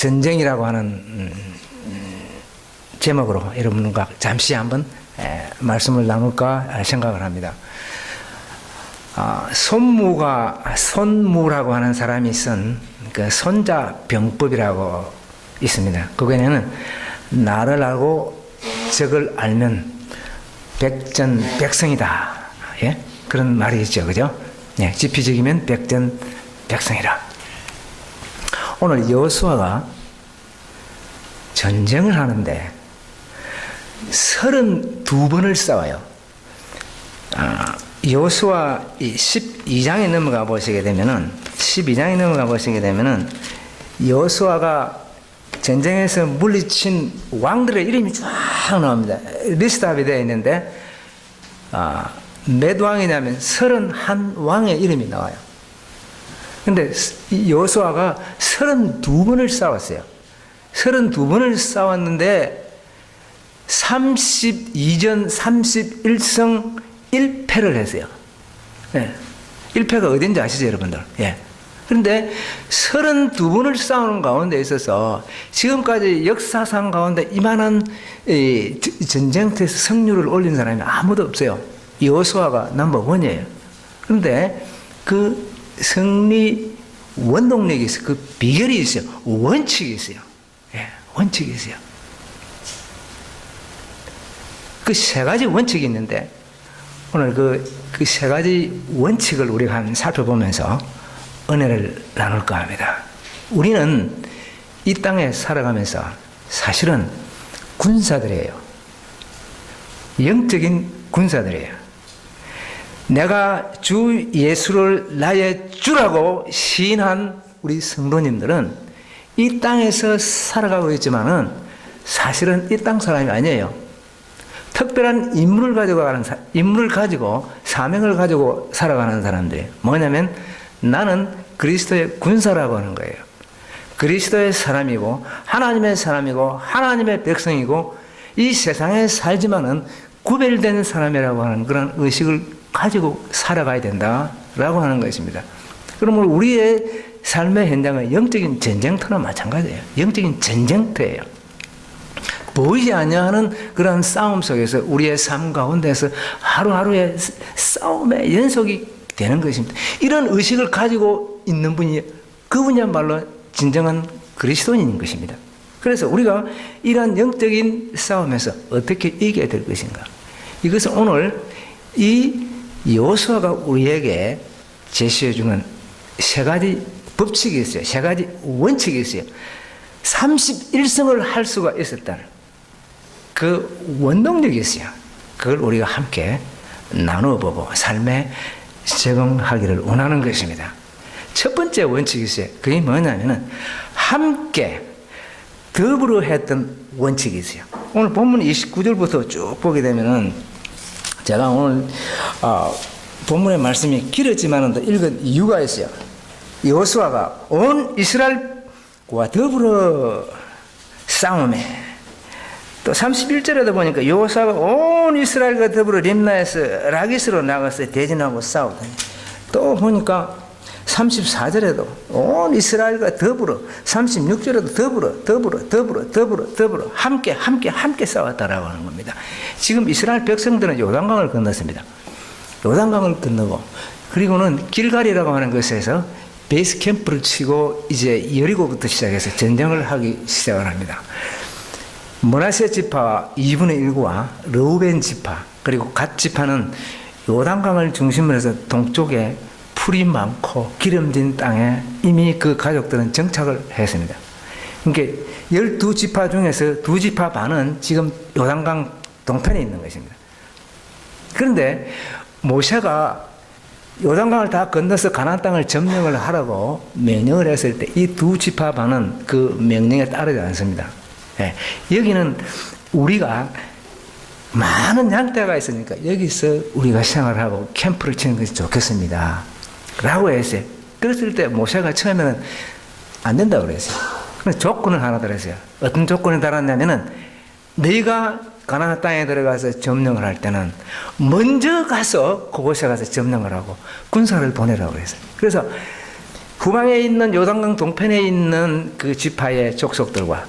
전쟁이라고 하는 제목으로 여러분과 잠시 한번 말씀을 나눌까 생각을 합니다. 손무라고 하는 사람이 쓴 그 손자병법이라고 있습니다. 거기에는 나를 알고 적을 알면 백전백승이다. 예? 그런 말이 있죠. 그죠? 예, 지피적이면 백전백승이라. 오늘 여호수아가 전쟁을 하는데 32번을 싸워요. 여호수아 12장에 넘어가 보시게 되면은 여호수아가 전쟁에서 물리친 왕들의 이름이 쫙 나옵니다. 리스트업이 되어 있는데 몇 왕이냐면 31왕의 이름이 나와요. 근데 여호수아가 32번을 싸웠어요. 32번을 싸웠는데 32전 31승 1패를 했어요. 예. 1패가 어딘지 아시죠, 여러분들? 예. 그런데 32번을 싸우는 가운데 있어서 지금까지 역사상 가운데 이만한 전쟁터에서 승률을 올린 사람이 아무도 없어요. 여호수아가 넘버원이에요. 그런데 그 승리 원동력이 있어요. 그 비결이 있어요. 원칙이 있어요. 예, 원칙이 있어요. 그 세 가지 원칙이 있는데 오늘 그 세 가지 원칙을 우리가 한번 살펴보면서 은혜를 나눌까 합니다. 우리는 이 땅에 살아가면서 사실은 군사들이에요. 영적인 군사들이에요. 내가 주 예수를 나의 주라고 시인한 우리 성도님들은 이 땅에서 살아가고 있지만은 사실은 이 땅 사람이 아니에요. 특별한 인물을 가지고 사명을 가지고 살아가는 사람들이에요. 뭐냐면 나는 그리스도의 군사라고 하는 거예요. 그리스도의 사람이고 하나님의 사람이고 하나님의 백성이고 이 세상에 살지만은 구별된 사람이라고 하는 그런 의식을 가지고 살아가야 된다라고 하는 것입니다. 그러므로 우리의 삶의 현장은 영적인 전쟁터나 마찬가지예요. 영적인 전쟁터예요. 보이지 아니하는 그런 싸움 속에서 우리의 삶 가운데서 하루하루의 싸움의 연속이 되는 것입니다. 이런 의식을 가지고 있는 분이 그분이야말로 진정한 그리스도인인 것입니다. 그래서 우리가 이런 영적인 싸움에서 어떻게 이겨야 될 것인가? 이것은 오늘 이 여호수아가 우리에게 제시해 주는 세 가지 법칙이 있어요. 세 가지 원칙이 있어요. 31승을 할 수가 있었다는 그 원동력이 있어요. 그걸 우리가 함께 나눠보고 삶에 적용하기를 원하는 것입니다. 첫 번째 원칙이 있어요. 그게 뭐냐면은 함께 더불어 했던 원칙이 있어요. 오늘 본문 29절부터 쭉 보게 되면은 제가 오늘 본문의 말씀이 길었지만은 또 읽은 이유가 있어요. 여호수아가 온 이스라엘과 더불어 싸움에 또 31절에도 보니까 여호수아가 온 이스라엘과 더불어 림나에서 라기스로 나가서 대진하고 싸우더니 또 보니까 34절에도 온 이스라엘과 더불어 36절에도 더불어 함께 싸웠다라고 하는 겁니다. 지금 이스라엘 백성들은 요단강을 건넜습니다. 요단강을 건너고 그리고는 길갈이라고 하는 것에서 베이스 캠프를 치고 이제 여리고부터 시작해서 전쟁을 하기 시작을 합니다. 므낫세 지파와 2분의 1과 르우벤 지파 그리고 갓 지파는 요단강을 중심으로 해서 동쪽에 풀이 많고 기름진 땅에 이미 그 가족들은 정착을 했습니다. 그러니까 12지파 중에서 2지파 반은 지금 요단강 동편에 있는 것입니다. 그런데 모세가 요단강을 다 건너서 가나안 땅을 점령을 하라고 명령을 했을 때 이 2지파 반은 그 명령에 따르지 않습니다. 예, 여기는 우리가 많은 양떼가 있으니까 여기서 우리가 생활하고 캠프를 치는 것이 좋겠습니다 라고 했어요. 그랬을 때 모세가 처음에는 안 된다고 그랬어요. 그래서 조건을 하나 들었어요. 어떤 조건이 달았냐면은 너희가 가나안 땅에 들어가서 점령을 할 때는 먼저 가서 그곳에 가서 점령을 하고 군사를 보내라고 그랬어요. 그래서 후방에 있는 요단강 동편에 있는 그 지파의 족속들과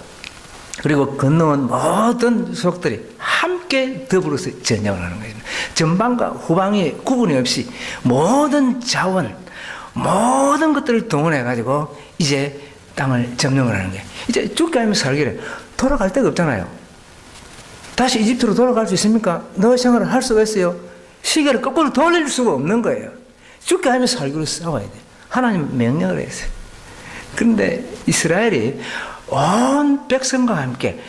그리고 건너온 모든 족들이 함께 더불어서 전쟁을 하는 거예요. 전방과 후방이 구분이 없이 모든 자원, 모든 것들을 동원해 가지고 이제 땅을 점령을 하는 거예요. 이제 죽게 하면 살기를 돌아갈 데가 없잖아요. 다시 이집트로 돌아갈 수 있습니까? 너 생활을 할 수가 있어요? 시계를 거꾸로 돌릴 수가 없는 거예요. 죽게 하면 살기로 싸워야 돼요. 하나님 명령을 했어요. 그런데 이스라엘이 온 백성과 함께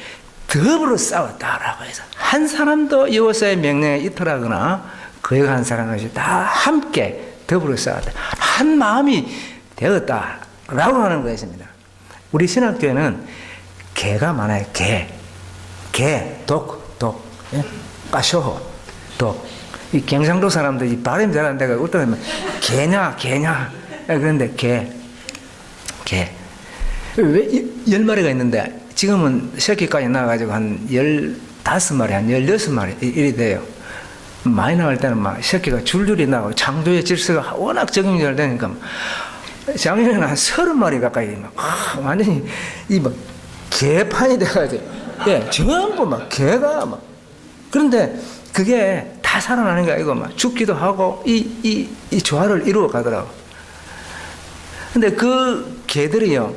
더불어 싸웠다라고 해서 한 사람도 여호와의 명령에 이탈하거나 거역한 사람이 다 함께 더불어 싸웠다. 한 마음이 되었다라고 하는 것입니다. 우리 신학교에는 개가 많아요. 개, 독, 예? 까쇼호, 독. 이 경상도 사람들이 발음이 잘안 되고 어떤 면 개냐, 그런데 개. 왜 10마리가 있는데 지금은 새끼까지 나와가지고 한 15마리, 한 16마리 이리 돼요. 많이 나올 때는 막 새끼가 줄줄이 나오고 창조의 질서가 워낙 적응이 잘 되니까 작년에는 한 30마리 가까이 막 완전히 이 막 개판이 돼가지고 예, 전부 막 개가 막 그런데 그게 다 살아나는 게 아니고 막 죽기도 하고 이 조화를 이루어 가더라고. 근데 그 개들이요,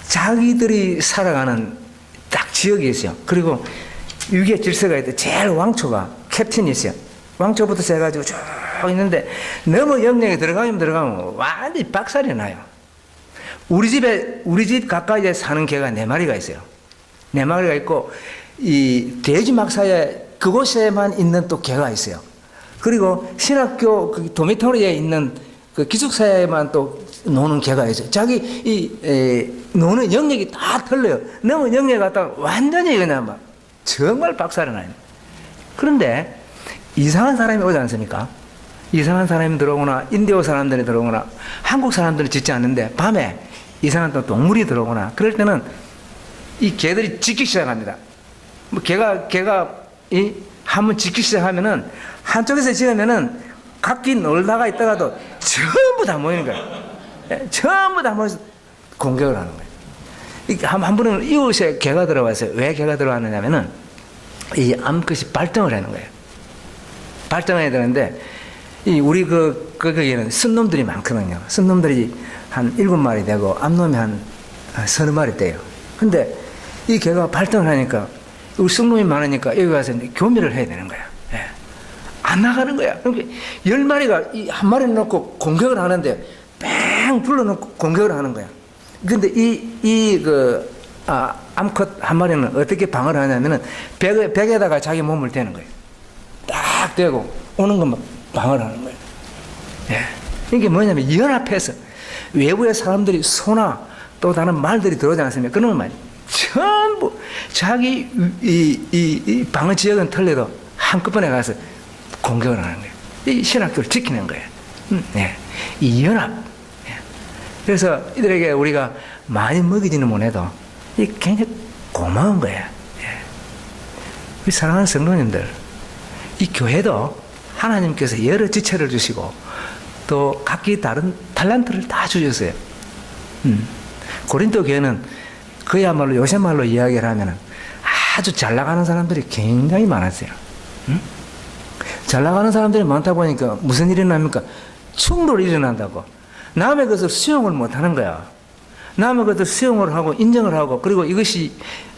자기들이 살아가는 딱 지역이 있어요. 그리고 유기의 질서가 있대. 제일 왕초가 캡틴이 있어요. 왕초부터 세가지고 쭉 있는데 너무 영역에 들어가면 완전히 박살이 나요. 우리 집 가까이에 사는 개가 4마리가 있어요. 4마리가 있고 이 돼지 막사에 그곳에만 있는 또 개가 있어요. 그리고 신학교 그 도미토리에 있는 그 기숙사에만 또 노는 개가 있어요. 자기 노는 영역이 다 틀려요. 너무 영역에 갔다가 완전히 그냥 막 정말 박살이 나요. 그런데 이상한 사람이 오지 않습니까? 이상한 사람이 들어오거나 인디오 사람들이 들어오거나 한국 사람들은 짓지 않는데 밤에 이상한 또 동물이 들어오거나 그럴 때는 이 개들이 짖기 시작합니다. 뭐 개가 한번 짖기 시작하면은 한쪽에서 짖으면은 각기 놀다가 있다가도 전부 다 모이는 거예요. 전부 다 모여서 공격을 하는 거예요. 한 번은 이웃에 개가 들어왔어요. 왜 개가 들어왔느냐면은 이 암컷이 발정을 하는 거예요. 발정해야 되는데 우리 거기에는 순놈들이 많거든요. 순놈들이 한 7마리 되고 암놈이 한 30마리 돼요. 근데 이 개가 발정을 하니까 우리 순놈이 많으니까 여기 가서 교미를 해야 되는 거야. 예. 안 나가는 거야. 그러니까 10마리가 한 마리를 놓고 공격을 하는데 뺑 불러놓고 공격을 하는 거야. 근데 암컷 한 마리는 어떻게 방어를 하냐면은 벽에다가 자기 몸을 대는 거예요. 딱 대고 오는 것만 방어를 하는 거예요. 예. 이게 뭐냐면 연합해서 외부의 사람들이 소나 또 다른 말들이 들어오지 않습니까? 그러면 말이에요. 전부 자기 이 방어 지역은 틀려도 한꺼번에 가서 공격을 하는 거예요. 이 신학교를 지키는 거예요. 네. 이 연합. 네. 그래서 이들에게 우리가 많이 먹이지는 못해도 이 굉장히 고마운 거예요. 네. 우리 사랑하는 성도님들, 이 교회도 하나님께서 여러 지체를 주시고 또 각기 다른 탤런트를 다 주셨어요. 고린도 교회는 그야말로 요새 말로 이야기를 하면 아주 잘 나가는 사람들이 굉장히 많았어요. 잘 나가는 사람들이 많다 보니까 무슨 일이 납니까? 충돌이 일어난다고. 남의 것을 수용을 못하는 거야. 남의 것을 수용을 하고 인정을 하고 그리고 이것이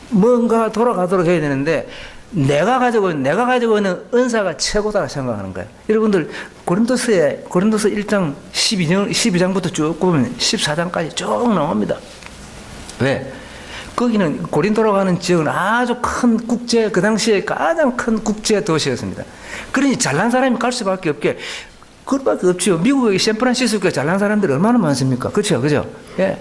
뭔가 돌아가도록 해야 되는데 내가 가지고 있는 은사가 최고다 생각하는 거예요. 여러분들 고린도서 1장 12장부터 쭉 보면 14장까지 쭉 나옵니다. 왜? 거기는 고린도라고 하는 지역은 아주 큰 국제, 그 당시에 가장 큰 국제 도시였습니다. 그러니 잘난 사람이 갈 수밖에 없게, 그것밖에 없죠. 미국의 샌프란시스코에 잘난 사람들이 얼마나 많습니까? 그렇죠, 그죠? 예.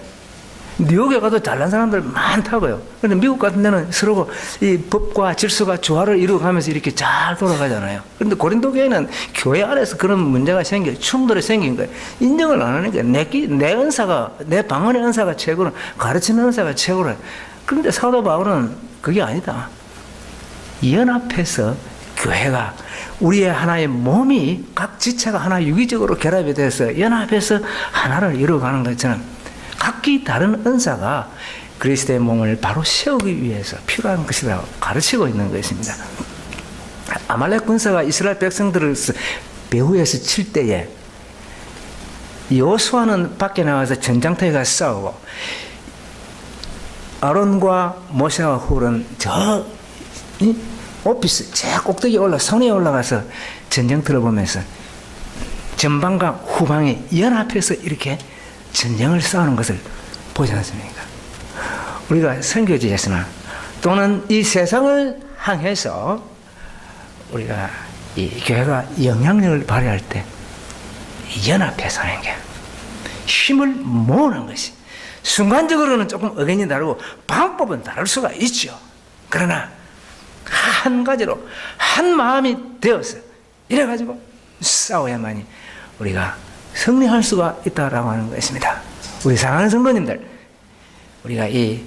뉴욕에 가도 잘난 사람들 많다고요. 그런데 미국 같은 데는 서로 이 법과 질서가 조화를 이루어가면서 이렇게 잘 돌아가잖아요. 그런데 고린도 교회는 교회 안에서 그런 문제가 충돌이 생긴 거예요. 인정을 안 하는 거예요. 내 은사가, 내 방언의 은사가 최고는, 가르치는 은사가 최고는. 그런데 사도 바울은 그게 아니다. 연합해서 교회가 우리의 하나의 몸이 각 지체가 하나 유기적으로 결합이 돼서 연합해서 하나를 이루어가는 것처럼 각기 다른 은사가 그리스도의 몸을 바로 세우기 위해서 필요한 것이라고 가르치고 있는 것입니다. 아말렉 군사가 이스라엘 백성들을 배후에서 칠 때에 여호수아는 밖에 나가서 전장터에 가서 싸우고 아론과 모세와 훌은 저 오피스 제 꼭대기에 산에 올라가서 전쟁터를 보면서 전방과 후방에 연합해서 이렇게 전쟁을 싸우는 것을 보지 않습니까? 우리가 선교지에서나 또는 이 세상을 향해서 우리가 이 교회가 영향력을 발휘할 때 연합해서 하는 게 힘을 모으는 것이 순간적으로는 조금 의견이 다르고 방법은 다를 수가 있죠. 그러나 한 가지로 한 마음이 되어서 이래가지고 싸워야만이 우리가 승리할 수가 있다라고 하는 것입니다. 우리 사랑하는 성도님들, 우리가 이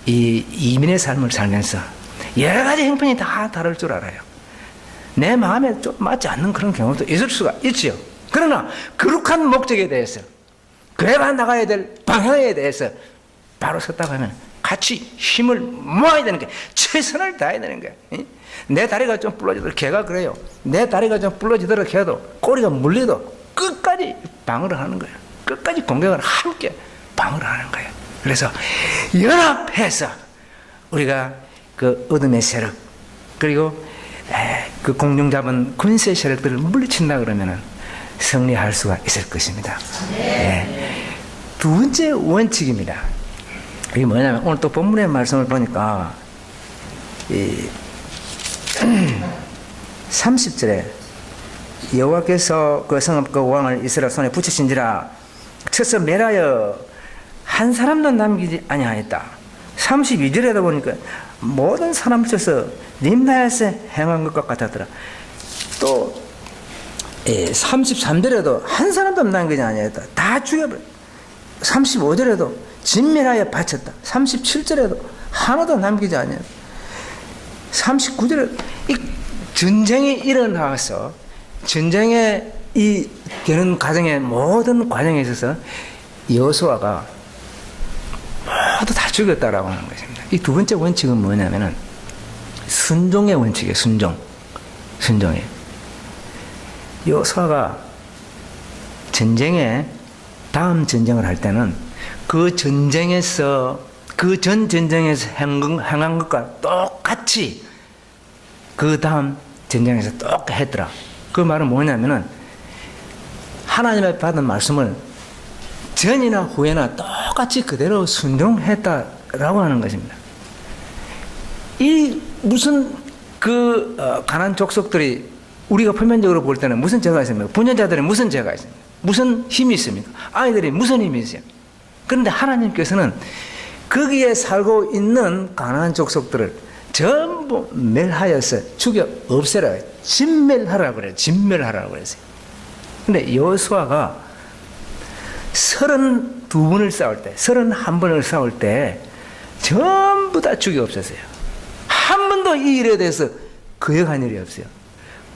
이민의 삶을 살면서 여러 가지 형편이 다 다를 줄 알아요. 내 마음에 좀 맞지 않는 그런 경우도 있을 수가 있지요. 그러나 거룩한 목적에 대해서 교회가 나가야 될 방향에 대해서 바로 섰다고 하면 같이 힘을 모아야 되는 게 최선을 다해야 되는 거예요. 내 다리가 좀 부러지더라도 개가 그래요. 내 다리가 좀 부러지더라도 개도 꼬리가 물려도 끝까지 방어를 하는 거예요. 끝까지 공격을 함께 방어를 하는 거예요. 그래서 연합해서 우리가 그 어둠의 세력 그리고 그 공중 잡은 군세 세력들을 물리친다 그러면은 승리할 수가 있을 것입니다. 네. 두 번째 원칙입니다. 이게 뭐냐면 오늘 또 본문의 말씀을 보니까 30절에 여호와께서 그 성읍 그 왕을 이스라엘 손에 붙이신지라 쳐서 멸하여 한 사람도 남기지 아니하였다. 32절에도 보니까 모든 사람을 쳐서 림나에서 행한 것과 같았더라. 또 33절에도 한 사람도 남기지 아니하였다. 다 죽여버려. 35절에도 진멸하여 바쳤다. 37절에도 하나도 남기지 아니하였다. 39절에 이 전쟁이 일어나서 전쟁의 이 되는 과정의 모든 과정에 있어서 여호수아가 모두 다 죽였다라고 하는 것입니다. 이 두 번째 원칙은 뭐냐면은 순종의 원칙이에요. 순종이에요. 여호수아가 전쟁에 다음 전쟁을 할 때는 그 전쟁에서 그 전 전쟁에서 행한 것과 똑같이 그 다음 전쟁에서 똑같이 했더라. 그 말은 뭐냐면은 하나님의 받은 말씀을 전이나 후에나 똑같이 그대로 순종했다라고 하는 것입니다. 이 무슨 가나안 족속들이 우리가 표면적으로 볼 때는 무슨 죄가 있습니까? 분연자들은 무슨 죄가 있습니까? 무슨 힘이 있습니까? 아이들이 무슨 힘이 있어요? 그런데 하나님께서는 거기에 살고 있는 가나안 족속들을 전부 멸하여서 죽여 없애라. 진멸하라고 그래요. 진멸하라고 그랬어요. 근데 여호수아가 32번을 싸울 때, 31번을 싸울 때 전부 다 죽여 없었어요. 한 번도 이 일에 대해서 거역한 일이 없어요.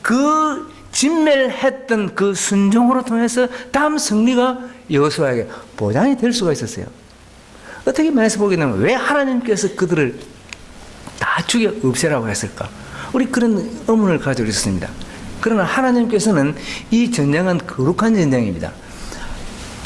그 진멸했던 그 순종으로 통해서 다음 승리가 여호수아에게 보장이 될 수가 있었어요. 어떻게 말해서 보게 되면 왜 하나님께서 그들을 다 죽여 없애라고 했을까? 우리 그런 의문을 가지고 있습니다. 그러나 하나님께서는 이 전쟁은 거룩한 전쟁입니다.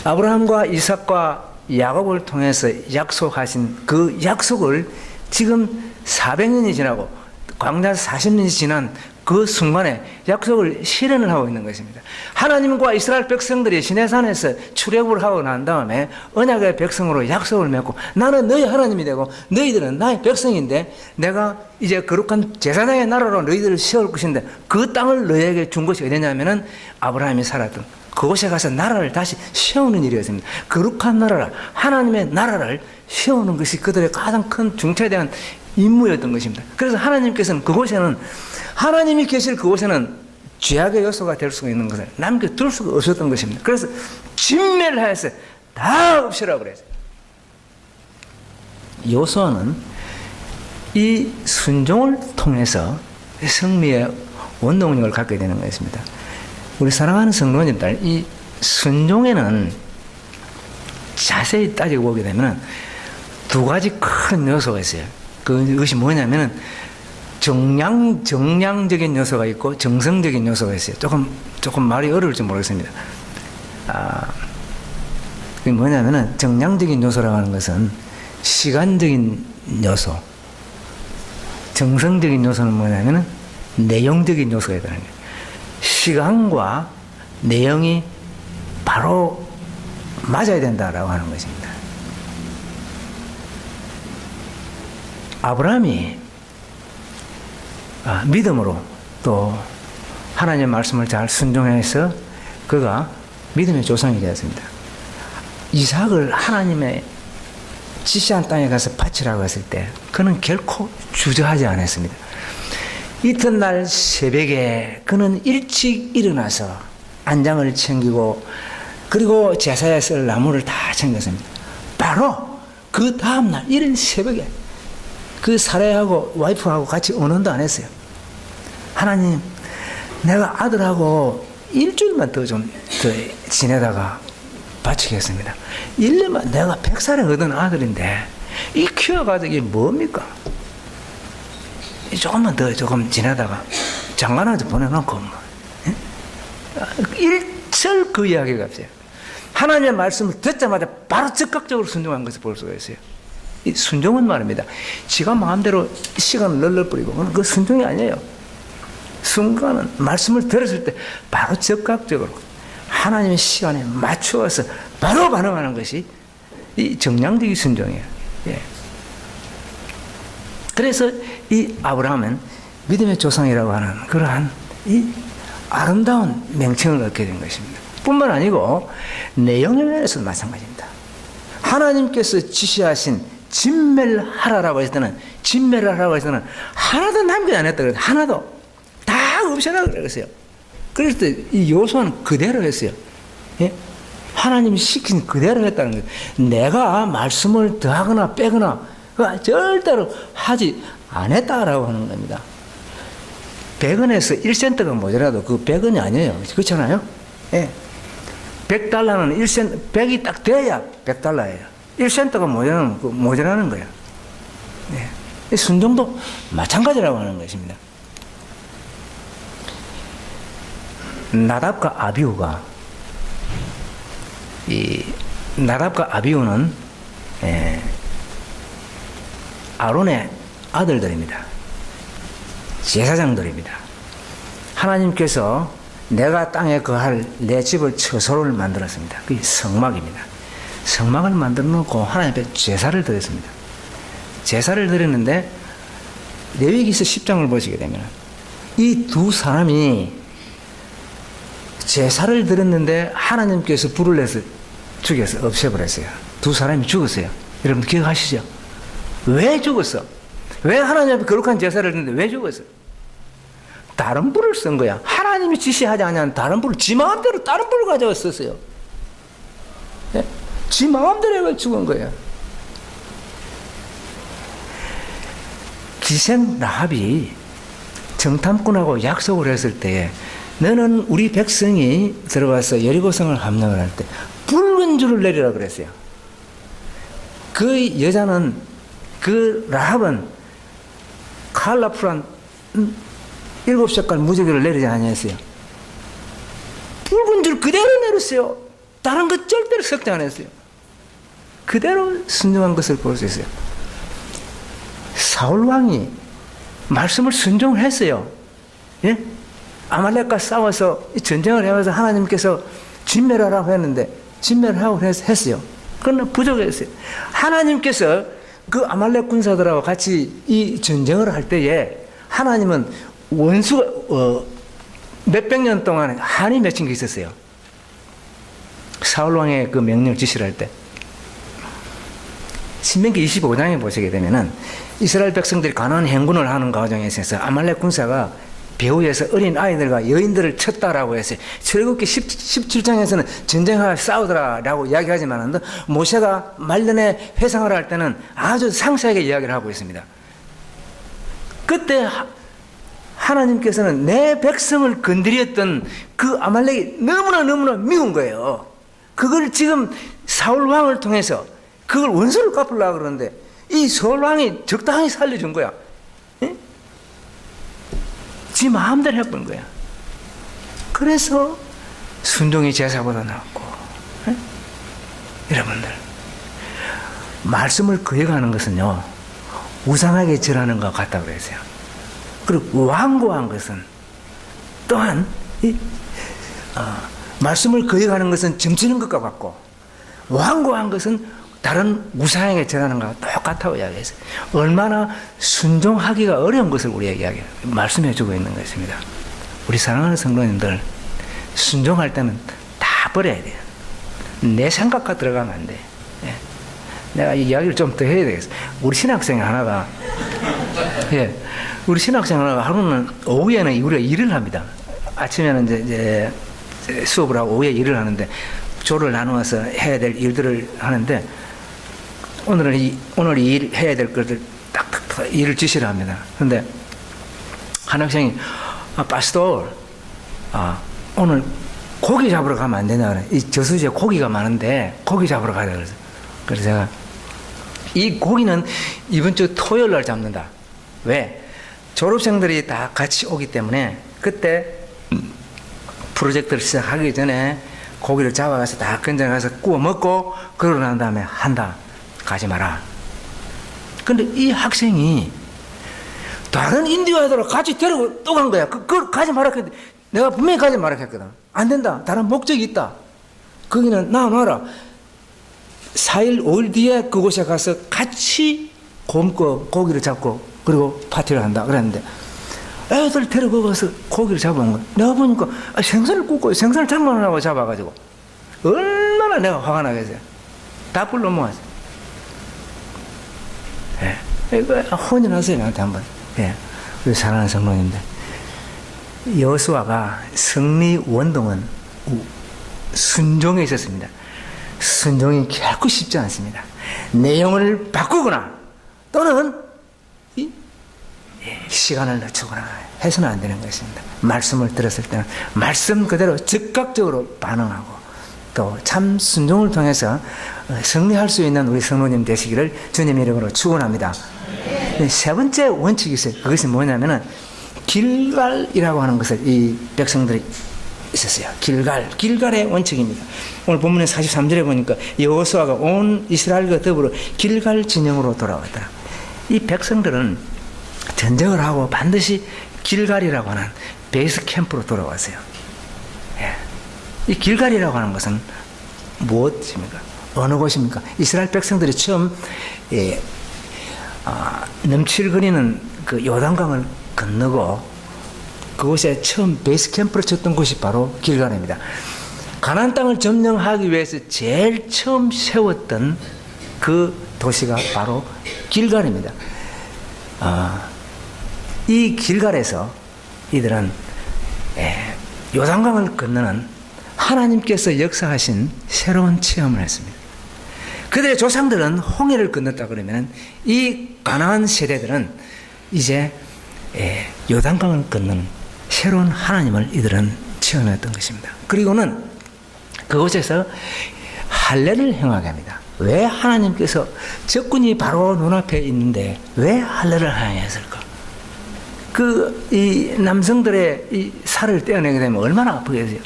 아브라함과 이삭과 야곱을 통해서 약속하신 그 약속을 지금 400년이 지나고 광야에서 40년이 지난 그 순간에 약속을 실현을 하고 있는 것입니다. 하나님과 이스라엘 백성들이 시내산에서 출애굽을 하고 난 다음에 언약의 백성으로 약속을 맺고 나는 너희 하나님이 되고 너희들은 나의 백성인데 내가 이제 거룩한 제사장의 나라로 너희들을 세울 것인데 그 땅을 너희에게 준 것이 어디냐면은 아브라함이 살았던 그곳에 가서 나라를 다시 세우는 일이었습니다. 거룩한 나라라 하나님의 나라를 세우는 것이 그들의 가장 큰 중차대한 임무였던 것입니다. 그래서 하나님께서는 그곳에는 하나님이 계실 그곳에는 죄악의 요소가 될 수가 있는 것을 남겨둘 수가 없었던 것입니다. 그래서 진멸하여서 다 없애라고 그랬어요. 여호수아는 이 순종을 통해서 승리의 원동력을 갖게 되는 것입니다. 우리 사랑하는 성도님들, 이 순종에는 자세히 따지고 보게 되면 두 가지 큰 요소가 있어요. 그것이 뭐냐면은 정량적인 요소가 있고 정성적인 요소가 있어요. 조금 말이 어려울지 모르겠습니다. 그게 뭐냐면은 정량적인 요소라고 하는 것은 시간적인 요소, 정성적인 요소는 뭐냐면은 내용적인 요소가 있다는 거예요. 시간과 내용이 바로 맞아야 된다라고 하는 것입니다. 아브라함이 믿음으로 또 하나님의 말씀을 잘 순종해서 그가 믿음의 조상이 되었습니다. 이삭을 하나님의 지시한 땅에 가서 바치라고 했을 때 그는 결코 주저하지 않았습니다. 이튿날 새벽에 그는 일찍 일어나서 안장을 챙기고 그리고 제사에 쓸 나무를 다 챙겼습니다. 바로 그 다음날 이른 새벽에 그 사례하고 와이프하고 같이 언언도 안 했어요. 하나님, 내가 아들하고 일주일만 더 지내다가 바치겠습니다. 1년만 내가 100살에 얻은 아들인데 이 키워가지고 이게 뭡니까? 조금만 더 지내다가 장가나도 보내놓고 뭐. 일철 그 이야기가 없어요. 하나님의 말씀을 듣자마자 바로 즉각적으로 순종한 것을 볼 수가 있어요. 이 순종은 말입니다. 지가 마음대로 시간을 널널버리고 그 순종이 아니에요. 순간은 말씀을 들었을 때 바로 즉각적으로 하나님의 시간에 맞추어서 바로 반응하는 것이 이 정량적인 순종이에요. 예. 그래서 이 아브라함은 믿음의 조상이라고 하는 그러한 이 아름다운 명칭을 얻게 된 것입니다. 뿐만 아니고 내용에 면에서도 마찬가지입니다. 하나님께서 지시하신 진멸하라고 했을 때는 하나도 남겨 안 했다 그랬어요. 하나도 다 없애라 그랬어요. 그랬을 때 이 요소는 그대로 했어요. 예? 하나님이 시킨 그대로 했다는 거예요. 내가 말씀을 더하거나 빼거나 절대로 하지 안 했다라고 하는 겁니다. 100원에서 1센트가 모자라도 그 100원이 아니에요. 그렇잖아요? 예. 100달러는 1센트, 100이 딱 돼야 100달러예요. 1센트가 모자라는 거예요. 예. 순종도 마찬가지라고 하는 것입니다. 나답과 아비후는 아론의 아들들입니다. 제사장들입니다. 하나님께서 내가 땅에 거할 내 집을 처소를 만들었습니다. 그게 성막입니다. 성막을 만들어 놓고 하나님 앞에 제사를 드렸습니다. 제사를 드렸는데 레위기서 10장을 보시게 되면 이 두 사람이 제사를 드렸는데 하나님께서 불을 내서 죽여서 없애버렸어요. 두 사람이 죽었어요. 여러분 기억하시죠? 왜 죽었어? 왜 하나님 앞에 거룩한 제사를 드렸는데 왜 죽었어? 다른 불을 쓴 거야. 하나님이 지시하지 않은 다른 불을 지 마음대로 다른 불을 가져와 썼어요. 네? 지 마음대로 해가 죽은 거야. 기생 라합이 정탐꾼하고 약속을 했을 때에 너는 우리 백성이 들어가서 여리고성을 함락을 할 때 붉은 줄을 내리라 그랬어요. 그 여자는 그 라합은 칼라풀한 7색깔 무지개를 내리지 아니했어요. 붉은 줄 그대로 내렸어요. 다른 것 절대로 섞지 않았어요. 그대로 순종한 것을 볼 수 있어요. 사울 왕이 말씀을 순종을 했어요. 예? 아말렉과 싸워서 전쟁을 해와서 하나님께서 진멸하라고 했는데 진멸하라고 했어요. 그러나 부족했어요. 하나님께서 그 아말렉 군사들하고 같이 이 전쟁을 할 때에 하나님은 원수가 몇백 년 동안 한이 맺힌 게 있었어요. 사울 왕의 그 명령 지시를 할 때 신명기 25장에 보시게 되면은 이스라엘 백성들이 가나안 행군을 하는 과정에 있어서 아말렉 군사가 배후에서 어린 아이들과 여인들을 쳤다라고 했어요. 출애굽기 17장에서는 전쟁하여 싸우더라라고 이야기하지만 모세가 말년에 회상을 할 때는 아주 상세하게 이야기를 하고 있습니다. 그때 하나님께서는 내 백성을 건드렸던 그 아말렉이 너무나 미운 거예요. 그걸 지금 사울 왕을 통해서 그걸 원수를 갚으려고 그러는데 이 사울 왕이 적당히 살려준 거야. 예? 지 마음대로 해본 거야. 그래서 순종이 제사보다 낫고. 예? 여러분들, 말씀을 거역하는 것은요, 우상하게 절하는 것 같다고 그랬어요. 그리고 완고한 것은 또한 말씀을 거역하는 것은 점치는 것과 같고, 완고한 것은 다른 우상에게 절하는 것과 똑같다고 이야기했어요. 얼마나 순종하기가 어려운 것을 우리에게 말씀해 주고 있는 것입니다. 우리 사랑하는 성도님들, 순종할 때는 다 버려야 돼요. 내 생각과 들어가면 안 돼. 예. 내가 이 이야기를 좀 더 해야 되겠어. 우리 신학생 하나가, 예, 우리 신학생 하나가 하루는 오후에는 우리가 일을 합니다. 아침에는 이제 수업을 하고 오후에 일을 하는데 조를 나누어서 해야 될 일들을 하는데 오늘 일 해야 될 것들 딱딱 일을 지시를 합니다. 그런데 한 학생이 파스토, 오늘 고기 잡으러 가면 안 되냐 그래. 이 저수지에 고기가 많은데 고기 잡으러 가자 그래서. 그래서 제가 이 고기는 이번 주 토요일 날 잡는다. 왜? 졸업생들이 다 같이 오기 때문에 그때 프로젝트를 시작하기 전에 고기를 잡아가서 다 건져가서 구워 먹고 그러고 난 다음에 한다. 가지 마라. 근데 이 학생이 다른 인디아들을 같이 데리고 또 간 거야. 그걸 가지 마라 했는데 내가 분명히 가지 마라 했거든. 안 된다. 다른 목적이 있다. 거기는 나와라. 4일, 5일 뒤에 그곳에 가서 같이 곰고 고기를 잡고 그리고 파티를 한다. 그랬는데 애들 데리고 가서 고기를 잡아온 거야. 내가 보니까 생선을 굽고 생선을 장만하고 잡아가지고 얼마나 내가 화가 나겠어요. 다 불러 모았어요. 예. 이거 혼인하세요. 나한테 한번. 예. 우리 사랑하는 성도님들. 여호수아가 승리 원동은 순종에 있었습니다. 순종이 결코 쉽지 않습니다. 내용을 바꾸거나 또는 시간을 늦추거나 해서는 안 되는 것입니다. 말씀을 들었을 때는 말씀 그대로 즉각적으로 반응하고 또 참 순종을 통해서 승리할 수 있는 우리 성도님 되시기를 주님 이름으로 축원합니다. 세 번째 원칙이 있어요. 그것이 뭐냐면은 길갈이라고 하는 것을 이 백성들이 있었어요. 길갈의 원칙입니다. 오늘 본문의 43절에 보니까 여호수아가 온 이스라엘과 더불어 길갈 진영으로 돌아왔더라. 이 백성들은 전쟁을 하고 반드시 길갈이라고 하는 베이스 캠프로 돌아왔어요. 예. 이 길갈이라고 하는 것은 무엇입니까? 어느 곳입니까? 이스라엘 백성들이 처음 넘칠거리는 그 요단강을 건너고 그곳에 처음 베이스 캠프를 쳤던 곳이 바로 길갈입니다. 가나안 땅을 점령하기 위해서 제일 처음 세웠던 그 도시가 바로 길갈입니다. 이 길갈에서 이들은 요단강을 건너는 하나님께서 역사하신 새로운 체험을 했습니다. 그들의 조상들은 홍해를 건넜다 그러면 이 가나안 세대들은 이제 요단강을 건너는 새로운 하나님을 이들은 체험했던 것입니다. 그리고는 그곳에서 할례를 행하게 합니다. 왜 하나님께서 적군이 바로 눈앞에 있는데 왜 할례를 행했을까? 이 남성들의 이 살을 떼어내게 되면 얼마나 아프겠어요?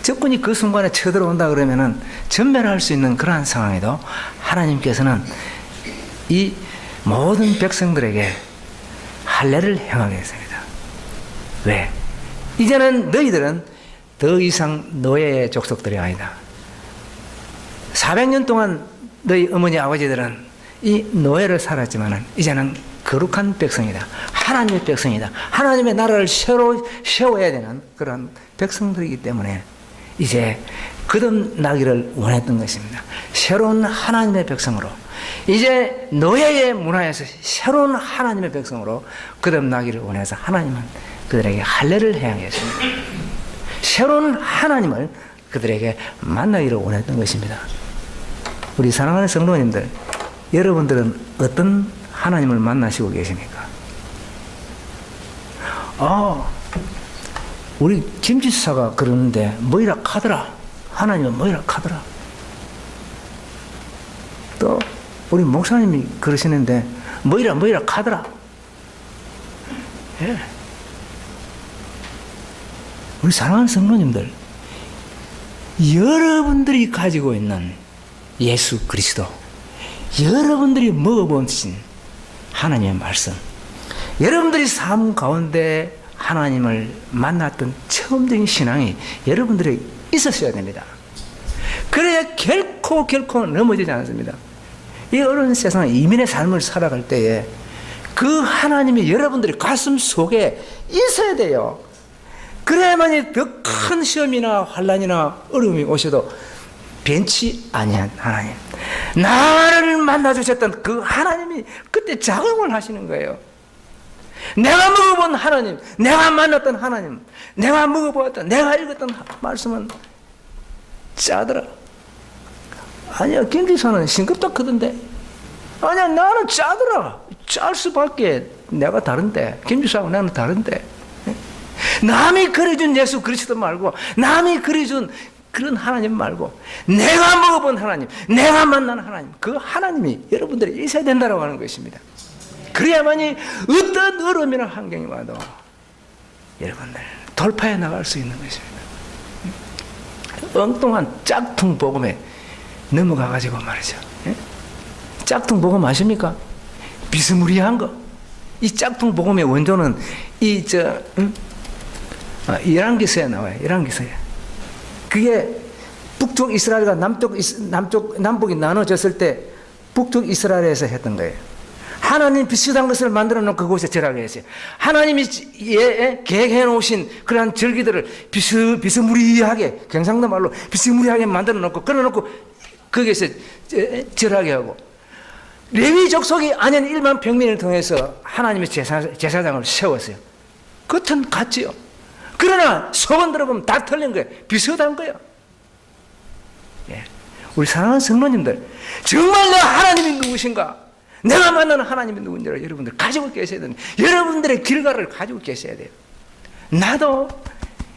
적군이 그 순간에 쳐들어온다 그러면은 전멸할 수 있는 그러한 상황에도 하나님께서는 이 모든 백성들에게 할례를 행하게 했습니다. 왜? 이제는 너희들은 더 이상 노예의 족속들이 아니다. 400년 동안 너희 어머니 아버지들은 이 노예를 살았지만은 이제는 거룩한 백성이다. 하나님의 백성이다. 하나님의 나라를 새로 세워야 되는 그런 백성들이기 때문에 이제 거듭나기를 원했던 것입니다. 새로운 하나님의 백성으로 이제 노예의 문화에서 새로운 하나님의 백성으로 거듭나기를 원해서 하나님은 그들에게 할례를 행하겠습니다. 새로운 하나님을 그들에게 만나기를 원했던 것입니다. 우리 사랑하는 성도님들, 여러분들은 어떤 하나님을 만나시고 계십니까? 우리 김지사가 그러는데 뭐이라 카더라. 하나님은 뭐이라 카더라. 또 우리 목사님이 그러시는데 뭐이라 카더라. 예. 우리 사랑하는 성도님들, 여러분들이 가지고 있는 예수 그리스도, 여러분들이 먹어보신 하나님의 말씀, 여러분들이 삶 가운데 하나님을 만났던 처음적인 신앙이 여러분들에게 있었어야 됩니다. 그래야 결코 넘어지지 않습니다. 이 어려운 세상 이민의 삶을 살아갈 때에 그 하나님이 여러분들의 가슴 속에 있어야 돼요. 그래야만이 더 큰 시험이나 환난이나 어려움이 오셔도 변치 아니한 하나님, 나를 만나주셨던 그 하나님이 그때 작용을 하시는 거예요. 내가 먹어본 하나님, 내가 만났던 하나님, 내가 먹어보았던, 내가 읽었던 말씀은 짜더라. 아니야, 김지사는 싱겁다 크던데. 아니야, 나는 짜더라. 짤 수밖에. 내가 다른데, 김지사하고 나는 다른데. 남이 그려준 예수 그리스도 말고, 남이 그려준 그런 하나님 말고, 내가 먹어본 하나님, 내가 만난 하나님, 그 하나님이 여러분들이 있어야 된다고 하는 것입니다. 그래야만이 어떤 어려움이나 환경이 와도 여러분들 돌파해 나갈 수 있는 것입니다. 엉뚱한 짝퉁 복음에 넘어가가지고 말이죠. 짝퉁 복음 아십니까? 비스무리한 거. 이 짝퉁 복음의 원조는 열왕기서에 나와요. 열왕기서에. 그게 북쪽 이스라엘과 남북이 나눠졌을 때 북쪽 이스라엘에서 했던 거예요. 하나님 비슷한 것을 만들어 놓고 그곳에 절하게 했어요. 하나님이 계획해 놓으신 그러한 절기들을 비스무리하게, 경상도 말로 비스무리하게 만들어 놓고, 그래 놓고 거기에서 절하게 하고, 레위 족속이 아닌 일반 평민을 통해서 하나님의 제사장을 세웠어요. 겉은 같지요. 그러나 속은 들어보면 다 틀린 거예요. 비슷한 거예요. 예. 우리 사랑하는 성도님들, 정말 내 하나님이 누구신가? 내가 만나는 하나님이 누군지를 여러분들 가지고 계셔야 됩니다. 여러분들의 길가를 가지고 계셔야 돼요. 나도,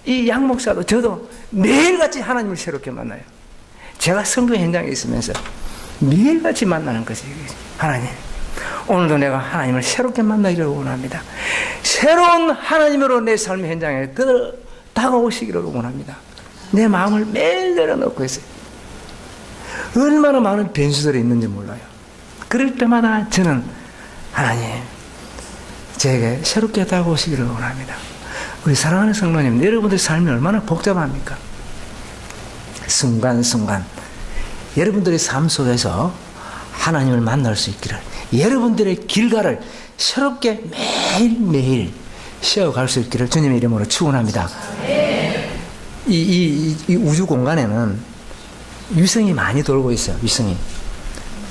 이 양 목사도, 저도 매일같이 하나님을 새롭게 만나요. 제가 선교 현장에 있으면서 매일같이 만나는 것이 하나님, 오늘도 내가 하나님을 새롭게 만나기를 원합니다. 새로운 하나님으로 내 삶의 현장에 다가오시기를 원합니다. 내 마음을 매일 내려놓고 있어요. 얼마나 많은 변수들이 있는지 몰라요. 그럴 때마다 저는 하나님, 저에게 새롭게 다가오시기를 원합니다. 우리 사랑하는 성도님, 여러분들의 삶이 얼마나 복잡합니까? 순간순간 여러분들의 삶 속에서 하나님을 만날 수 있기를, 여러분들의 길가를 새롭게 매일매일 세워갈 수 있기를 주님의 이름으로 축원합니다. 이 우주 공간에는 위성이 많이 돌고 있어요. 위성이.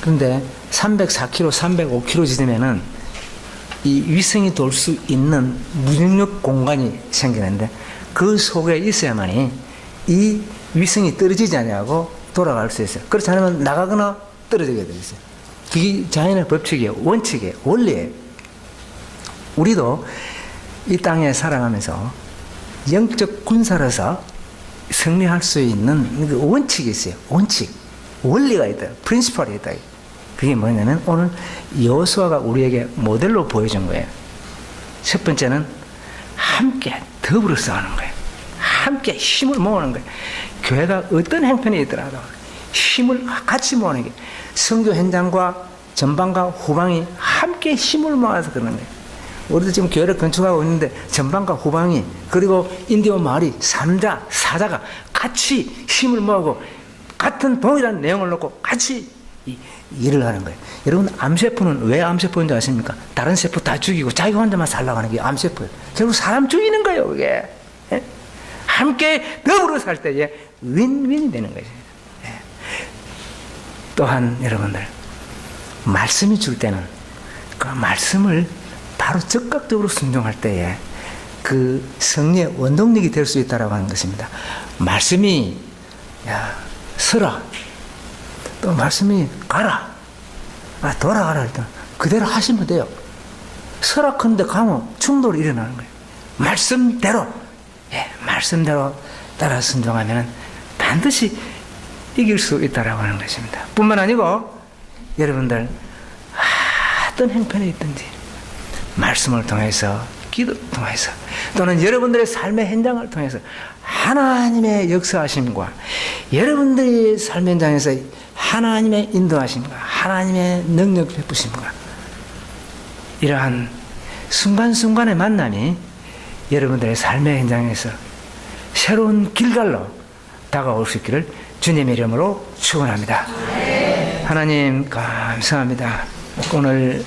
그런데 304km, 305km 지점에는 이 위성이 돌 수 있는 무중력 공간이 생기는데, 그 속에 있어야만이 이 위성이 떨어지지 않냐고 돌아갈 수 있어요. 그렇지 않으면 나가거나 떨어지게 되어 있어요. 그게 자연의 법칙이에요. 원칙이에요. 원리예요. 우리도 이 땅에 살아가면서 영적 군사로서 승리할 수 있는 그 원칙이 있어요. 원칙. 원리가 있다. 프린시펄이 있다. 그게 뭐냐면 오늘 여호수아가 우리에게 모델로 보여준 거예요. 첫 번째는 함께 더불어 싸우는 거예요. 함께 힘을 모으는 거예요. 교회가 어떤 형편이 있더라도 힘을 같이 모으는 게, 선교 현장과 전방과 후방이 함께 힘을 모아서 그러는 거예요. 우리도 지금 교회를 건축하고 있는데 전방과 후방이, 그리고 인디오 마을이 3자, 4자가 같이 힘을 모으고 같은 동일한 내용을 놓고 같이 일을 하는 거예요. 여러분, 암세포는 왜 암세포인지 아십니까? 다른 세포 다 죽이고 자기 혼자만 살라고 하는 게 암세포예요. 결국 사람 죽이는 거예요, 그게. 예? 함께 더불어 살 때에 윈윈이 되는 거죠. 예. 또한 여러분들, 말씀이 줄 때는 그 말씀을 바로 즉각적으로 순종할 때에 그 승리의 원동력이 될 수 있다고 하는 것입니다. 말씀이 서라, 또 말씀이 가라, 돌아가라 할 때는 그대로 하시면 돼요. 서라 컨대 가면 충돌이 일어나는 거예요. 말씀대로, 말씀대로 따라 순종하면 반드시 이길 수 있다라고 하는 것입니다. 뿐만 아니고 여러분들 어떤 형편에 있든지 말씀을 통해서, 기도를 통해서, 또는 여러분들의 삶의 현장을 통해서 하나님의 역사하심과 여러분들의 삶의 현장에서 하나님의 인도하심과 하나님의 능력 베푸심과 이러한 순간순간의 만남이 여러분들의 삶의 현장에서 새로운 길갈로 다가올 수 있기를 주님의 이름으로 축원합니다. 하나님 감사합니다. 오늘